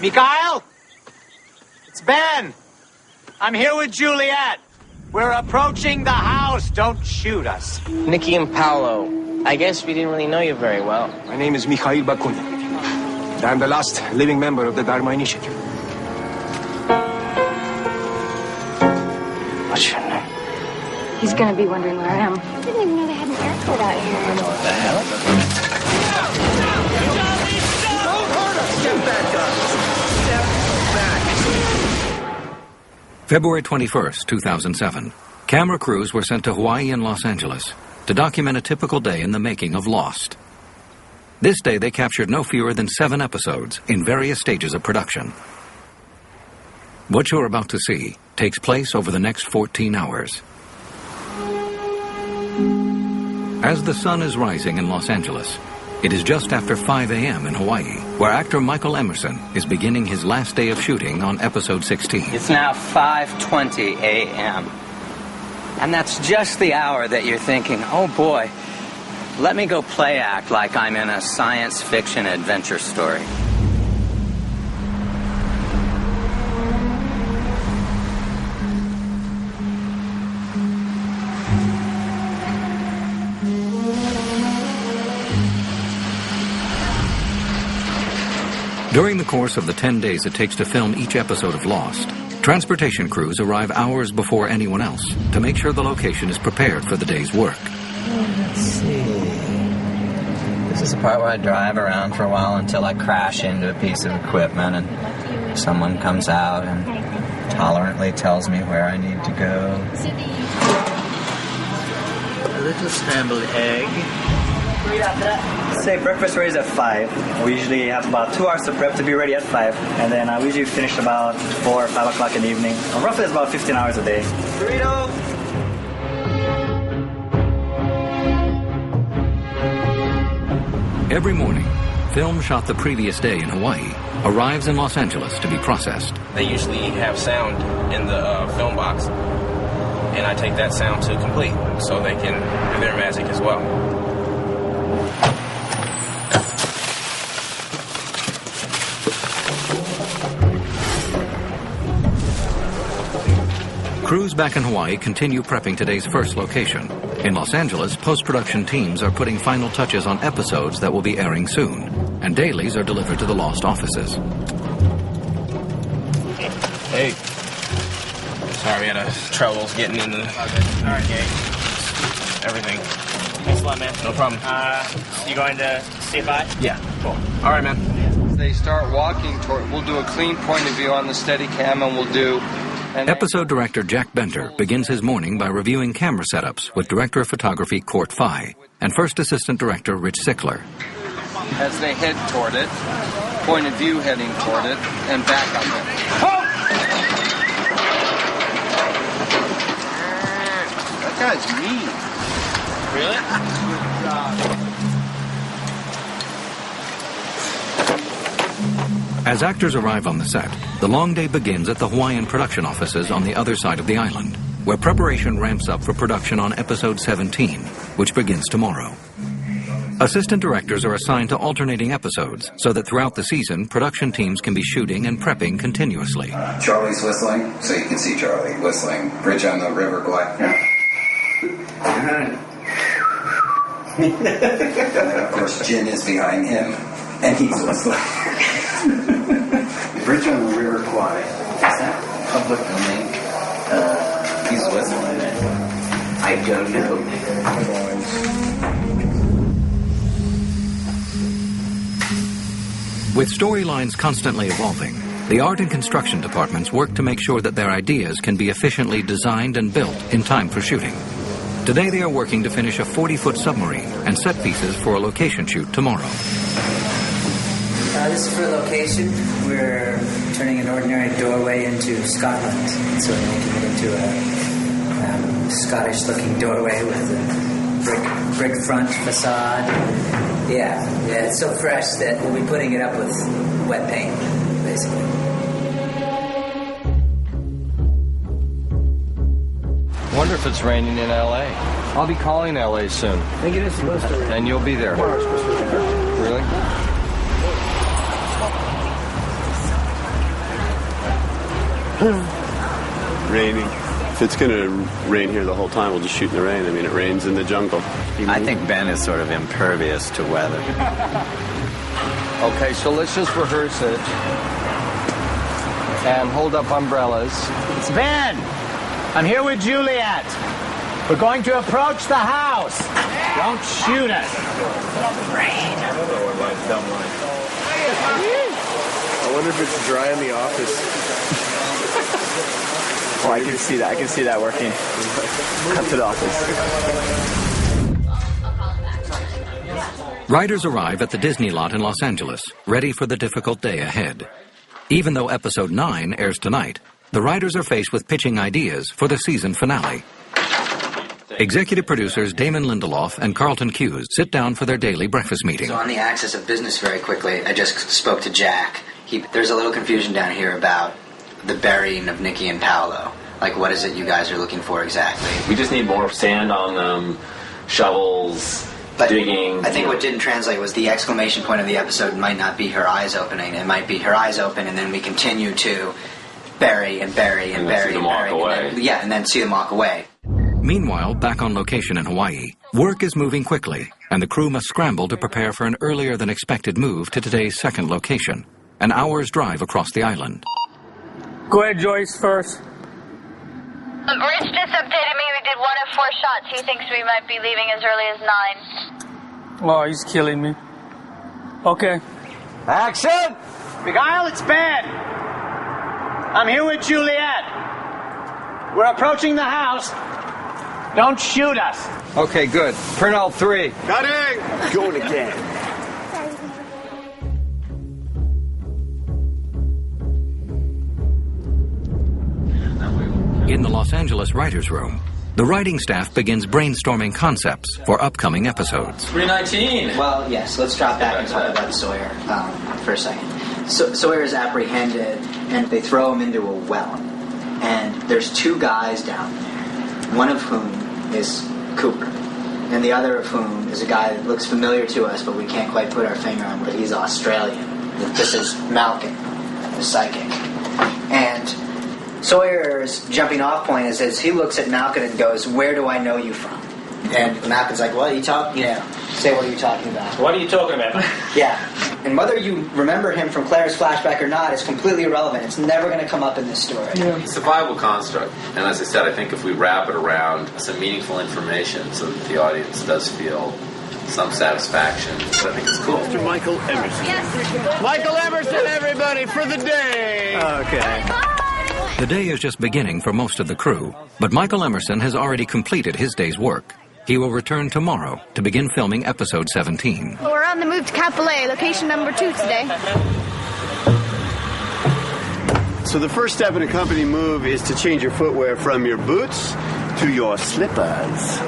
Mikhail? It's Ben. I'm here with Juliet. We're approaching the house. Don't shoot us. Nikki and Paolo. I guess we didn't really know you very well. My name is Mikhail Bakunin. And I'm the last living member of the Dharma Initiative. What's your name? He's gonna be wondering where I am. I didn't even know they had an airport out here. I know what the hell. Don't hurt us! Step back, Step back. February 21st, 2007. Camera crews were sent to Hawaii and Los Angeles to document a typical day in the making of Lost. This day they captured no fewer than 7 episodes in various stages of production. What you're about to see takes place over the next 14 hours. As the sun is rising in Los Angeles, it is just after 5 a.m. in Hawaii, where actor Michael Emerson is beginning his last day of shooting on episode 16. It's now 5:20 a.m. And that's just the hour that you're thinking, oh boy, let me go play act like I'm in a science fiction adventure story. During the course of the 10 days it takes to film each episode of Lost, transportation crews arrive hours before anyone else to make sure the location is prepared for the day's work. Let's see. This is the part where I drive around for a while until I crash into a piece of equipment and someone comes out and tolerantly tells me where I need to go. A little scrambled egg. Say breakfast ready is at 5. We usually have about 2 hours to prep to be ready at 5. And then we usually finish about 4 or 5 o'clock in the evening. Roughly it's about 15 hours a day. Burrito! Every morning, film shot the previous day in Hawaii arrives in Los Angeles to be processed. They usually have sound in the film box, and I take that sound to complete so they can do their magic as well. Crews back in Hawaii continue prepping today's first location. In Los Angeles, post-production teams are putting final touches on episodes that will be airing soon, and dailies are delivered to the Lost offices. Hey. Sorry, we had troubles getting in the... All right, Gage. Everything. Thanks a lot, man. No problem. You going to say bye? Yeah, cool. All right, man. They start walking toward... We'll do a clean point of view on the Steadicam, and we'll do... Episode director Jack Benter begins his morning by reviewing camera setups with director of photography Court Fye and first assistant director Rich Sickler. As they head toward it, point of view heading toward it, and back up it. That guy's mean. Really? As actors arrive on the set, the long day begins at the Hawaiian production offices on the other side of the island, where preparation ramps up for production on episode 17, which begins tomorrow. Assistant directors are assigned to alternating episodes so that throughout the season, production teams can be shooting and prepping continuously. Charlie's whistling, so you can see Charlie whistling. Bridge on the River Kwai. And then, of course, Jin is behind him, and he's whistling. Bridge on the River Kwai. Is that public domain? He's whistling. I don't know. With storylines constantly evolving, the art and construction departments work to make sure that their ideas can be efficiently designed and built in time for shooting. Today they are working to finish a 40-foot submarine and set pieces for a location shoot tomorrow. This is for location. We're turning an ordinary doorway into Scotland. So we're making it into a Scottish-looking doorway with a brick front facade. Yeah, it's so fresh that we'll be putting it up with wet paint, basically. I wonder if it's raining in L.A. I'll be calling L.A. soon. I think it is supposed to rain. And you'll be there. Really? Raining. If it's going to rain here the whole time, we'll just shoot in the rain. I mean, it rains in the jungle. I think Ben is sort of impervious to weather. Okay, so let's just rehearse it. And hold up umbrellas. It's Ben. I'm here with Juliet. We're going to approach the house. Don't shoot us. Rain. I wonder if it's dry in the office. Oh, I can see that. I can see that working. Cut to the office. Writers arrive at the Disney lot in Los Angeles, ready for the difficult day ahead. Even though episode 9 airs tonight, the writers are faced with pitching ideas for the season finale. Executive producers Damon Lindelof and Carlton Cuse sit down for their daily breakfast meeting. So on the axis of business, very quickly, I just spoke to Jack. There's a little confusion down here about the burying of Nikki and Paolo. Like, what is it you guys are looking for exactly? We just need more sand on them, shovels, digging. I think what didn't translate was the exclamation point of the episode might not be her eyes opening. It might be her eyes open, and then we continue to bury and bury and bury and bury. And then see them walk away. Meanwhile, back on location in Hawaii, work is moving quickly, and the crew must scramble to prepare for an earlier than expected move to today's second location, an hour's drive across the island. Go ahead, Joyce, first. Rich just updated me. We did 1 of 4 shots. He thinks we might be leaving as early as 9. Oh, he's killing me. Okay. Action! Beguile, it's Ben. I'm here with Juliet. We're approaching the house. Don't shoot us. Okay, good. Print all 3. Cutting! Going again. In the Los Angeles writers' room, the writing staff begins brainstorming concepts for upcoming episodes. 319. Well, yes, let's drop back and talk about Sawyer for a second. Sawyer is apprehended, and they throw him into a well. And there's 2 guys down there, one of whom is Cooper, and the other of whom is a guy that looks familiar to us, but we can't quite put our finger on, but he's Australian. This is Malkin, the psychic. And Sawyer's jumping off point is he looks at Malkin and goes, "Where do I know you from?" And Malkin's like, "What are you talking? Say what are you talking about?" What are you talking about? Yeah. And whether you remember him from Claire's flashback or not is completely irrelevant. It's never going to come up in this story. Yeah. It's a viable construct. And as I said, I think if we wrap it around some meaningful information so that the audience does feel some satisfaction, I think it's cool. Mr. Michael Emerson. Yes. Michael Emerson, everybody, for the day. Okay. The day is just beginning for most of the crew, but Michael Emerson has already completed his day's work. He will return tomorrow to begin filming episode 17. We're on the move to Kapolei, location number 2 today. So the first step in a company move is to change your footwear from your boots to your slippers.